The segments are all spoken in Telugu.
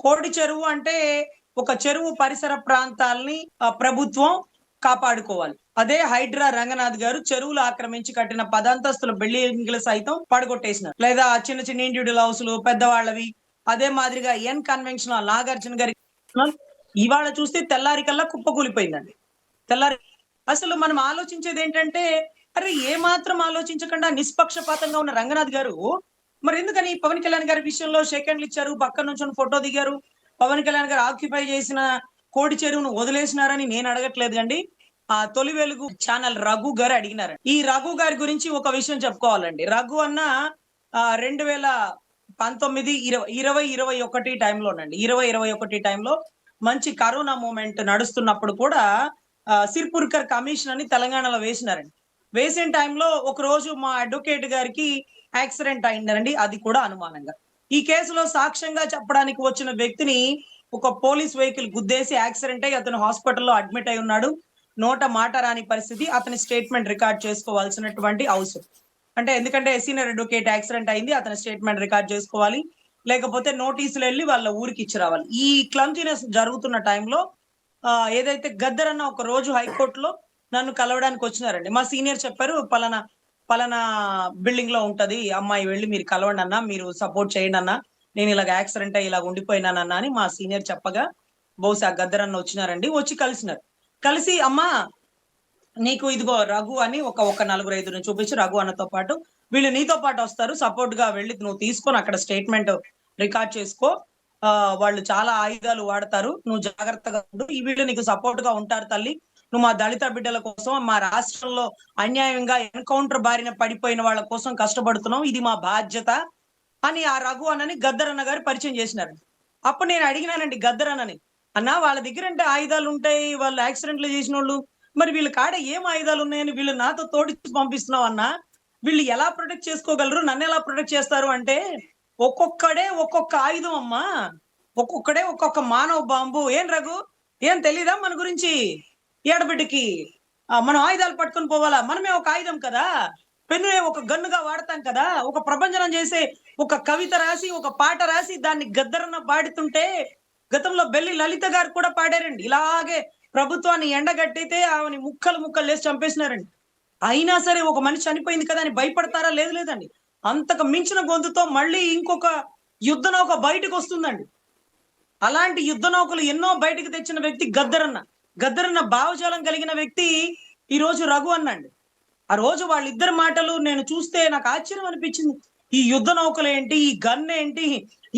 కోడి చెరువు అంటే ఒక చెరువు పరిసర ప్రాంతాలని ప్రభుత్వం కాపాడుకోవాలి. అదే హైడ్రా రంగనాథ్ గారు చెరువులు ఆక్రమించి కట్టిన 10 అంతస్తుల బిల్డింగ్లు సైతం పడగొట్టేసినారు. లేదా చిన్న చిన్న ఇండివిజువల్ హౌసులు పెద్దవాళ్ళవి. అదే మాదిరిగా ఎన్ కన్వెన్షనల్ నాగార్జున గారి ఇవాళ చూస్తే తెల్లారికల్లా కుప్పకూలిపోయిందండి. తెల్లారి అసలు మనం ఆలోచించేది ఏంటంటే, అరే ఏ మాత్రం ఆలోచించకుండా నిష్పక్షపాతంగా ఉన్న రంగనాథ్ గారు మరి ఎందుకని పవన్ కళ్యాణ్ గారి విషయంలో షేక్ హ్యాండ్లు ఇచ్చారు, పక్కన నుంచొని ఫోటో దిగారు. పవన్ కళ్యాణ్ గారు ఆక్యుపై చేసిన కోడి చెరువును వదిలేసినారని నేను అడగట్లేదు అండి. ఆ తొలి వెలుగు ఛానల్ రఘు గారు అడిగినారు. ఈ రఘు గారి గురించి ఒక విషయం చెప్పుకోవాలండి. రఘు అన్న 2019, 2021 టైంలోనండి. 2021 టైంలో మంచి కరోనా మూమెంట్ నడుస్తున్నప్పుడు కూడా సిర్పుర్కర్ కమిషన్ అని తెలంగాణలో వేసినారండి. వేసిన టైంలో ఒక రోజు మా అడ్వకేట్ గారికి యాక్సిడెంట్ అయిందండి. అది కూడా అనుమానంగా. ఈ కేసులో సాక్ష్యంగా చెప్పడానికి వచ్చిన వ్యక్తిని ఒక పోలీస్ వెహికల్ గుద్దేసి యాక్సిడెంట్ అయ్యి అతను హాస్పిటల్లో అడ్మిట్ అయి ఉన్నాడు. నోట మాట రాని పరిస్థితి. అతని స్టేట్మెంట్ రికార్డ్ చేసుకోవాల్సినటువంటి అవసరం. అంటే ఎందుకంటే సీనియర్ అడ్వకేట్ యాక్సిడెంట్ అయింది, అతని స్టేట్మెంట్ రికార్డ్ చేసుకోవాలి, లేకపోతే నోటీసులు వెళ్ళి వాళ్ళ ఊరికి ఇచ్చి రావాలి. ఈ క్లమ్జీనెస్ జరుగుతున్న టైంలో ఏదైతే గద్దర్ అన్న ఒక రోజు హైకోర్టులో నన్ను కలవడానికి వచ్చినారండి. మా సీనియర్ చెప్పారు, పలానా బిల్డింగ్ లో ఉంటది అమ్మాయి, వెళ్ళి మీరు కలవండి అన్న, మీరు సపోర్ట్ చేయండి అన్న, నేను ఇలాగ యాక్సిడెంట్ అయ్యి ఇలాగ ఉండిపోయినానన్నా అని మా సీనియర్ చెప్పగా బహుశా గద్దర్ అన్న వచ్చినారండి. వచ్చి కలిసినారు. కలిసి అమ్మా నీకు ఇదిగో రఘు అని ఒక 4-5 చూపించి రఘు అన్నతో పాటు వీళ్ళు నీతో పాటు వస్తారు, సపోర్ట్ గా వెళ్ళి నువ్వు తీసుకొని అక్కడ స్టేట్మెంట్ రికార్డ్ చేసుకో. వాళ్ళు చాలా ఆయుధాలు వాడతారు, నువ్వు జాగ్రత్తగా ఉండు, ఈ వీళ్ళు నీకు సపోర్ట్ గా ఉంటారు తల్లి. నువ్వు మా దళిత బిడ్డల కోసం, మా రాష్ట్రంలో అన్యాయంగా ఎన్కౌంటర్ బారిన పడిపోయిన వాళ్ళ కోసం కష్టపడుతున్నావు, ఇది మా బాధ్యత అని ఆ రఘు అన్నని గద్దర్ అన్న గారు పరిచయం చేసినారు. అప్పుడు నేను అడిగినానండి గద్దర్ అన్నని, అన్న వాళ్ళ దగ్గర అంటే ఆయుధాలు ఉంటాయి, వాళ్ళు యాక్సిడెంట్లు చేసిన వాళ్ళు, మరి వీళ్ళ కాడ ఏం ఆయుధాలు ఉన్నాయని వీళ్ళు నాతో తోడిచి పంపిస్తున్నావు అన్న, వీళ్ళు ఎలా ప్రొటెక్ట్ చేసుకోగలరు, నన్ను ఎలా ప్రొటెక్ట్ చేస్తారు అంటే, ఒక్కొక్కడే ఒక్కొక్క ఆయుధం అమ్మా, ఒక్కొక్కడే ఒక్కొక్క మానవ బాంబు. ఏం రఘు, ఏం తెలీదా మన గురించి? ఏడబిడ్డకి మనం ఆయుధాలు పట్టుకొని పోవాలా? మనమే ఒక ఆయుధం కదా, పెన్నునే ఒక గన్నుగా వాడతాం కదా. ఒక ప్రపంచనం చేసే ఒక కవిత రాసి ఒక పాట రాసి దాన్ని గద్దరన్న పాడుతుంటే గతంలో బెల్లి లలిత గారు కూడా పాడారండి. ఇలాగే ప్రభుత్వాన్ని ఎండగట్టితే ఆమెని ముక్కలు లేసి చంపేసినారండి. అయినా సరే ఒక మనిషి చనిపోయింది కదా అని భయపడతారా? లేదండి. అంతకు మించిన గొంతుతో మళ్ళీ ఇంకొక యుద్ధ నౌక బయటకు వస్తుందండి. అలాంటి యుద్ధ నౌకలు ఎన్నో బయటకు తెచ్చిన వ్యక్తి గద్దరన్న భావజాలం కలిగిన వ్యక్తి ఈ రోజు రఘు అన్నండి. ఆ రోజు వాళ్ళిద్దరి మాటలు నేను చూస్తే నాకు ఆశ్చర్యం అనిపించింది. ఈ యుద్ధ నౌకలు ఏంటి, ఈ గన్ ఏంటి,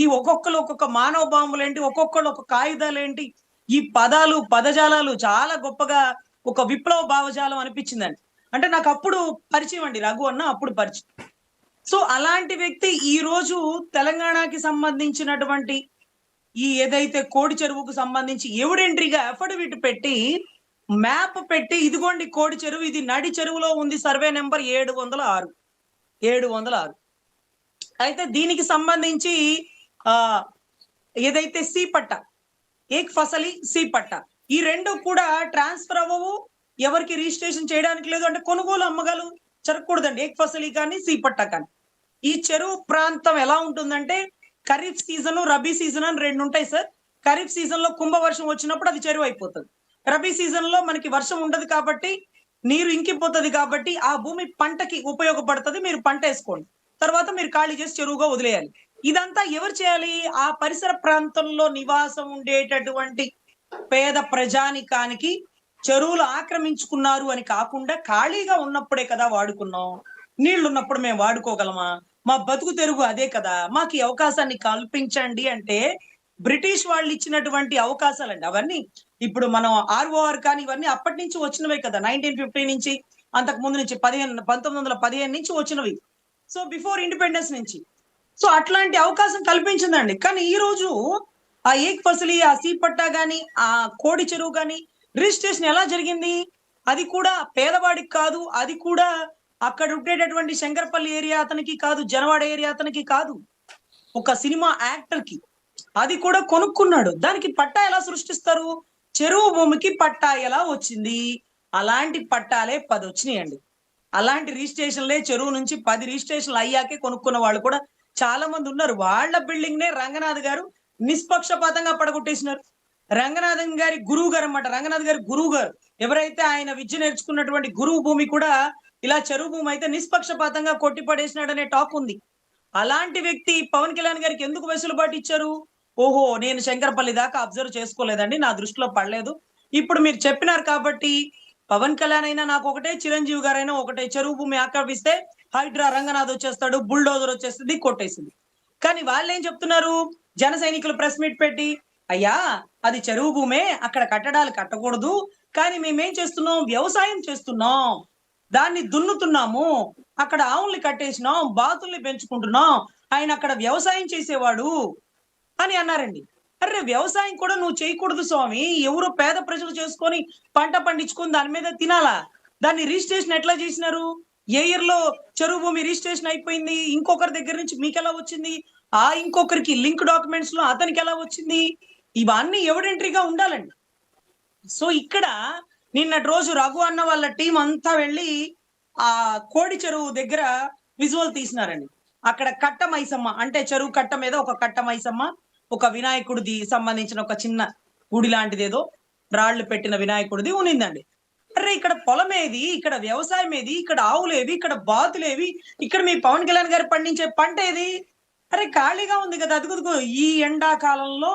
ఈ ఒక్కొక్కరు ఒక్కొక్క మానవ బాంబులు ఏంటి, ఒక్కొక్కళ్ళు ఒక్కొక్క ఆయుధాలు ఏంటి, ఈ పదజాలాలు చాలా గొప్పగా ఒక విప్లవ భావజాలం అనిపించిందండి. అంటే నాకు అప్పుడు పరిచయం అండి రఘు అన్న, అప్పుడు పరిచయం. సో అలాంటి వ్యక్తి ఈ రోజు తెలంగాణకి సంబంధించినటువంటి ఈ ఏదైతే కోడి చెరువుకు సంబంధించి ఎవిడెంట్రీగా అఫిడవిట్ పెట్టి మ్యాప్ పెట్టి ఇదిగోండి కోడి చెరువు, ఇది నడి చెరువులో ఉంది, సర్వే నెంబర్ 706. అయితే దీనికి సంబంధించి ఏదైతే సి పట్ట, ఏక్ ఫసలి సి పట్ట, ఈ రెండు కూడా ట్రాన్స్ఫర్ అవ్వవు, ఎవరికి రిజిస్ట్రేషన్ చేయడానికి లేదు. అంటే కొనుగోలు అమ్మగాలు జరగకూడదండి, ఏక్ ఫసలి కానీ సి పట్ట కానీ. ఈ చెరువు ప్రాంతం ఎలా ఉంటుందంటే ఖరీఫ్ సీజన్, రబీ సీజన్ అని 2 ఉంటాయి సార్. ఖరీఫ్ సీజన్ లో కుంభవర్షం వచ్చినప్పుడు అది చెరువు అయిపోతుంది. రబీ సీజన్ లో మనకి వర్షం ఉండదు కాబట్టి నీరు ఇంకిపోతుంది, కాబట్టి ఆ భూమి పంటకి ఉపయోగపడుతుంది, మీరు పంట వేసుకోండి, తర్వాత మీరు ఖాళీ చేసి చెరువుగా వదిలేయాలి. ఇదంతా ఎవరు చేయాలి? ఆ పరిసర ప్రాంతంలో నివాసం ఉండేటటువంటి పేద ప్రజానికానికి చెరువులు ఆక్రమించుకున్నారు అని కాకుండా ఖాళీగా ఉన్నప్పుడే కదా వాడుకున్నాం, నీళ్లు ఉన్నప్పుడు మేము వాడుకోగలమా? మా బతుకు తెరుగు అదే కదా, మాకు ఈ అవకాశాన్ని కల్పించండి అంటే బ్రిటిష్ వాళ్ళు ఇచ్చినటువంటి అవకాశాలండి అవన్నీ. ఇప్పుడు మనం ఆర్ఓఆర్ కానీ ఇవన్నీ అప్పటి నుంచి వచ్చినవే కదా, 1950 నుంచి, అంతకు ముందు నుంచి 1915 నుంచి వచ్చినవి. సో బిఫోర్ ఇండిపెండెన్స్ నుంచి. సో అట్లాంటి అవకాశం కల్పించిందండి. కానీ ఈ రోజు ఆ ఏక్ ఫసలి, ఆ సి పట్టా గాని, ఆ కోడి చెరువు గాని రిజిస్ట్రేషన్ ఎలా జరిగింది? అది కూడా పేదవాడికి కాదు, అది కూడా అక్కడ ఉండేటటువంటి శంకరపల్లి ఏరియా అతనికి కాదు, జనవాడ ఏరియా అతనికి కాదు, ఒక సినిమా యాక్టర్ కి. అది కూడా కొనుక్కున్నాడు. దానికి పట్టా ఎలా సృష్టిస్తారు? చెరువు భూమికి పట్టా ఎలా వచ్చింది? అలాంటి పట్టాలే 10 వచ్చినాయండి. అలాంటి రిజిస్ట్రేషన్లే చెరువు నుంచి 10 రిజిస్ట్రేషన్లు అయ్యాకే కొనుక్కున్న వాళ్ళు కూడా చాలా మంది ఉన్నారు. వాళ్ళ బిల్డింగ్ నే రంగనాథ్ గారు నిష్పక్షపాతంగా పడగొట్టేసినారు. రంగనాథన్ గారి గురువు గారు అన్నమాట. రంగనాథ్ గారి గురువు గారు ఎవరైతే ఆయన విద్య నేర్చుకున్నటువంటి గురువు భూమి కూడా ఇలా చెరువు భూమి అయితే నిష్పక్షపాతంగా కొట్టి పడేసినాడనే టాక్ ఉంది. అలాంటి వ్యక్తి పవన్ కళ్యాణ్ గారికి ఎందుకు వెసులుబాటు ఇచ్చారు? ఓహో! నేను శంకరపల్లి దాకా అబ్జర్వ్ చేసుకోలేదండి. నా దృష్టిలో పడలేదు. ఇప్పుడు మీరు చెప్పినారు కాబట్టి పవన్ కళ్యాణ్ అయినా నాకు ఒకటే, చిరంజీవి గారైనా ఒకటే. చెరువు భూమి ఆక్రమిస్తే హైడ్రా రంగనాథ్ వచ్చేస్తాడు, బుల్డోజర్ వచ్చేస్తుంది, కొట్టేసింది. కానీ వాళ్ళేం చెప్తున్నారు? జన సైనికులు ప్రెస్ మీట్ పెట్టి, అయ్యా అది చెరువు భూమే, అక్కడ కట్టడాలు కట్టకూడదు. కానీ మేమేం చేస్తున్నాం? వ్యవసాయం చేస్తున్నాం. దాన్ని దున్నుతున్నాము. అక్కడ ఆవుల్ని కట్టేసినాం, బాతుల్ని పెంచుకుంటున్నాం. ఆయన అక్కడ వ్యవసాయం చేసేవాడు అని అన్నారండి. అరే వ్యవసాయం కూడా నువ్వు చేయకూడదు స్వామి. ఎవరో పేద ప్రజలు చేసుకొని పంట పండించుకొని దాని మీద తినాలా? దాన్ని రిజిస్ట్రేషన్ ఎట్లా చేసినారు? ఏ ఇయర్ లో చెరువు భూమి రిజిస్ట్రేషన్ అయిపోయింది? ఇంకొకరి దగ్గర నుంచి మీకు ఎలా వచ్చింది? ఆ ఇంకొకరికి లింక్ డాక్యుమెంట్స్ లో అతనికి ఎలా వచ్చింది? ఇవన్నీ ఎవిడెంటరీగా ఉండాలండి. సో ఇక్కడ నిన్నటి రోజు రఘు అన్న వాళ్ళ టీం అంతా వెళ్ళి ఆ కోడి చెరువు దగ్గర విజువల్ తీసినారండి. అక్కడ కట్ట మైసమ్మ అంటే చెరువు కట్ట మీద ఒక కట్ట మైసమ్మ, ఒక వినాయకుడిది సంబంధించిన ఒక చిన్న గుడి లాంటిది ఏదో రాళ్లు పెట్టిన వినాయకుడిది ఉనిందండి. అరే ఇక్కడ పొలం ఏది? ఇక్కడ వ్యవసాయం ఏది? ఇక్కడ ఆవులేవి? ఇక్కడ బాతులేవి? ఇక్కడ మీ పవన్ కళ్యాణ్ గారు పండించే పంట ఏది? అరే ఖాళీగా ఉంది కదా. అదుగుదుగో ఈ ఎండాకాలంలో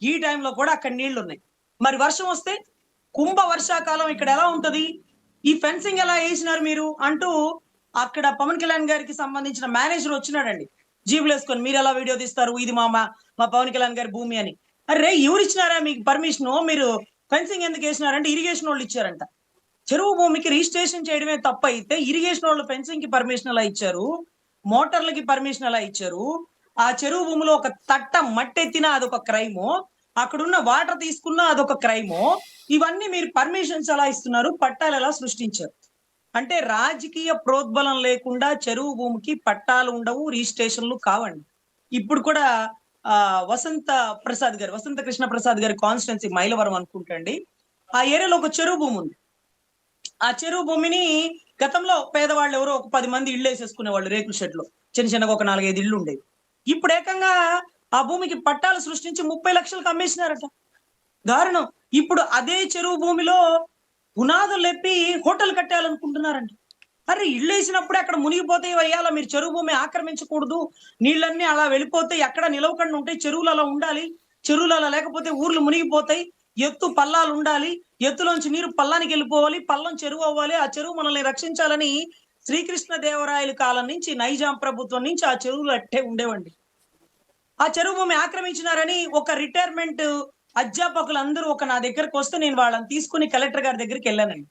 ఈ టైంలో కూడా అక్కడ నీళ్లు ఉన్నాయి. మరి వర్షం వస్తే కుంభ వర్షాకాలం ఇక్కడ ఎలా ఉంటది? ఈ ఫెన్సింగ్ ఎలా వేసినారు మీరు అంటూ అక్కడ పవన్ కళ్యాణ్ గారికి సంబంధించిన మేనేజర్ వచ్చినాడండి. జీబులు వేసుకొని మీరు ఎలా వీడియో తీస్తారు? ఇది మా పవన్ కళ్యాణ్ గారి భూమి అని. అరే ఎవరు ఇచ్చినారా మీకు పర్మిషన్? మీరు ఫెన్సింగ్ ఎందుకు వేసినారంటే ఇరిగేషన్ వాళ్ళు ఇచ్చారంట. చెరువు భూమికి రిజిస్ట్రేషన్ చేయడమే తప్పు అయితే ఇరిగేషన్ వాళ్ళు ఫెన్సింగ్ కి పర్మిషన్ ఎలా ఇచ్చారు? మోటార్లకి పర్మిషన్ ఎలా ఇచ్చారు? ఆ చెరువు భూమిలో ఒక తట్ట మట్టెత్తినా అదొక క్రైము, అక్కడున్న వాటర్ తీసుకున్నా అదొక క్రైము. ఇవన్నీ మీరు పర్మిషన్స్ ఎలా ఇస్తున్నారు? పట్టాలు ఎలా సృష్టించారు? అంటే రాజకీయ ప్రోద్బలం లేకుండా చెరువు భూమికి పట్టాలు ఉండవు, రిజిస్ట్రేషన్లు కావండి. ఇప్పుడు కూడా వసంత కృష్ణ ప్రసాద్ గారి కాన్స్టిట్యున్సీ మైలవరం అనుకుంటండి. ఆ ఏరియాలో ఒక చెరువు భూమి ఉంది. ఆ చెరువు భూమిని గతంలో పేదవాళ్ళు ఎవరో ఒక 10 మంది ఇళ్ళు వేసేసుకునేవాళ్ళు రేకుల షెడ్ లో. చిన్న చిన్నగా ఒక 4-5 ఇళ్ళు ఉండేవి. ఇప్పుడు ఏకంగా ఆ భూమికి పట్టాలు సృష్టించి 30 లక్షలకు అమ్మేసినారట. దారుణం. ఇప్పుడు అదే చెరువు భూమిలో పునాదులు లేపి హోటల్ కట్టాలనుకుంటున్నారంట. అరే ఇళ్ళు వేసినప్పుడే అక్కడ మునిగిపోతే అయ్యాలా? మీరు చెరువు భూమి ఆక్రమించకూడదు. నీళ్ళన్నీ అలా వెళ్ళిపోతే ఎక్కడ నిలవకుండా ఉంటాయి. చెరువులు అలా ఉండాలి. చెరువులు అలా లేకపోతే ఊర్లు మునిగిపోతాయి. ఎత్తు పల్లాలు ఉండాలి. ఎత్తులోంచి నీరు పల్లానికి వెళ్ళిపోవాలి. పల్లం చెరువు అవ్వాలి. ఆ చెరువు మనల్ని రక్షించాలని శ్రీకృష్ణ దేవరాయల కాలం నుంచి, నైజాం ప్రభుత్వం నుంచి ఆ చెరువులు అట్టే ఉండేవండి. ఆ చెరువు భూమి ఆక్రమించినారని ఒక రిటైర్మెంట్ అధ్యాపకులందరూ నా దగ్గరకు వస్తే నేను వాళ్ళని తీసుకుని కలెక్టర్ గారి దగ్గరికి వెళ్ళానండి.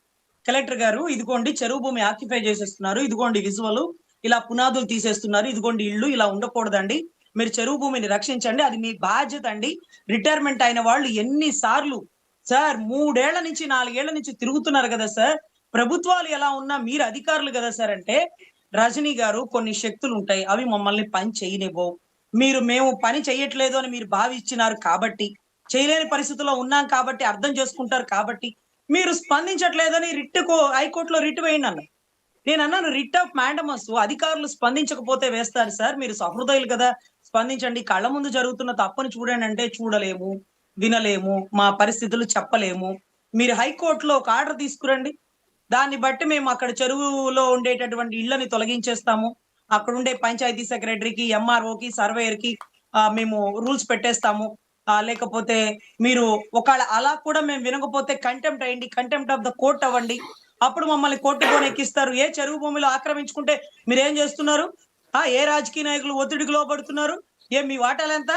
కలెక్టర్ గారు ఇదిగోండి చెరువు భూమి ఆక్యుపై చేసేస్తున్నారు, ఇదిగోండి విజువల్, ఇలా పునాదులు తీసేస్తున్నారు, ఇదిగోండి ఇళ్ళు ఇలా ఉండకూడదండి, మీరు చెరువు భూమిని రక్షించండి, అది మీ బాధ్యత అండి. రిటైర్మెంట్ అయిన వాళ్ళు ఎన్నిసార్లు సార్ 3 ఏళ్ల నుంచి 4 ఏళ్ల నుంచి తిరుగుతున్నారు కదా సార్, ప్రభుత్వాలు ఎలా ఉన్నా మీరు అధికారులు కదా సార్ అంటే, రజనీ గారు కొన్ని శక్తులు ఉంటాయి, అవి మమ్మల్ని పని చేయనివ్వవు. మేము పని చేయట్లేదు అని మీరు భావించినారు కాబట్టి, చేయలేని పరిస్థితుల్లో ఉన్నాం కాబట్టి, అర్థం చేసుకుంటారు కాబట్టి మీరు స్పందించట్లేదని హైకోర్టులో రిట్ వేయండి అన్నారు. నేను అన్నాను రిట్ ఆఫ్ మ్యాండమస్, అధికారులు స్పందించకపోతే వేస్తారు సార్, మీరు సహృదయులు కదా, స్పందించండి, కళ్ళ ముందు జరుగుతున్న తప్పని చూడండి అంటే చూడలేము, వినలేము, మా పరిస్థితులు చెప్పలేము. మీరు హైకోర్టులో ఒక ఆర్డర్ తీసుకురండి, దాన్ని బట్టి మేము అక్కడ చెరువులో ఉండేటటువంటి ఇళ్లని తొలగించేస్తాము, అక్కడ ఉండే పంచాయతీ సెక్రటరీకి, ఎంఆర్ఓకి, సర్వేయర్కి మేము రూల్స్ పెట్టేస్తాము. లేకపోతే మీరు ఒకవేళ అలా కూడా మేము వినకపోతే కంటెంప్ట్ అయ్యండి, కంటెంప్ట్ ఆఫ్ ద కోర్ట్ అవ్వండి, అప్పుడు మమ్మల్ని కోర్టు పోనీ ఎక్కిస్తారు. ఏ చెరువు భూమిలో ఆక్రమించుకుంటే మీరు ఏం చేస్తున్నారు? ఏ రాజకీయ నాయకులు ఒత్తిడికి లోపడుతున్నారు? మీ వాటాలు ఎంత?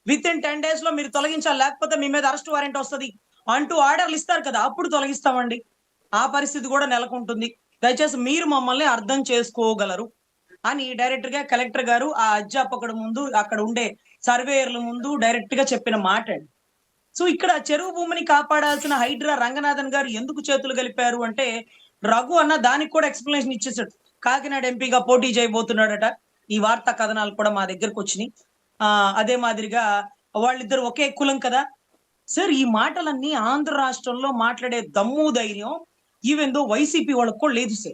విత్ ఇన్ 10 days లో మీరు తొలగించాలి, లేకపోతే మీ మీద అరెస్ట్ వారెంట్ వస్తుంది అంటూ ఆర్డర్లు ఇస్తారు కదా, అప్పుడు తొలగిస్తామండి. ఆ పరిస్థితి కూడా నెలకొంటుంది. దయచేసి మీరు మమ్మల్ని అర్థం చేసుకోగలరు అని డైరెక్ట్ గా కలెక్టర్ గారు ఆ అధ్యాపకుడు ముందు, అక్కడ ఉండే సర్వేయర్ల ముందు డైరెక్ట్ గా చెప్పిన మాట. సో ఇక్కడ చెరువు భూమిని కాపాడాల్సిన హైడ్రా రంగనాథన్ గారు ఎందుకు చేతులు కలిపారు అంటే, రఘు అన్న దానికి కూడా ఎక్స్ప్లెనేషన్ ఇచ్చేసాడు. కాకినాడ ఎంపీగా పోటీ చేయబోతున్నాడట. ఈ వార్తా కథనాలు కూడా మా దగ్గరకు వచ్చినాయి. అదే మాదిరిగా వాళ్ళిద్దరు ఒకే కులం కదా సార్. ఈ మాటలన్నీ ఆంధ్ర రాష్ట్రంలో మాట్లాడే దమ్ము ధైర్యం ఈవెన్ దో వైసీపీ వాళ్ళకు కూడా లేదు సార్.